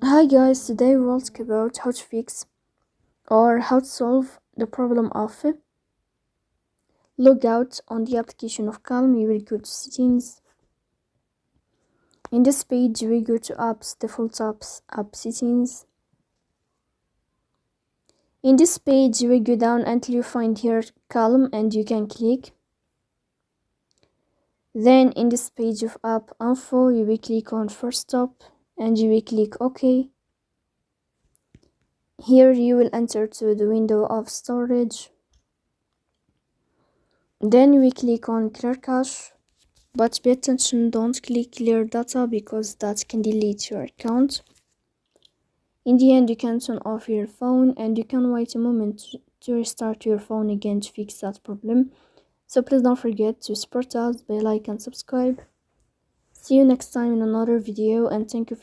Hi guys, today we'll talk about how to fix or how to solve the problem of logout on the application of Calm. You will go to settings. In this page you will go to apps, default apps, app settings. In this page you will go down until you find here Calm and you can click. Then in this page of app info you will click on first stop and you will click OK. Here you will enter to the window of storage. Then we click on clear cache, but pay attention, don't click clear data because that can delete your account. In the end you can turn off your phone and you can wait a moment to restart your phone again to fix that problem. So please don't forget to support us by like and subscribe. See you next time in another video and thank you for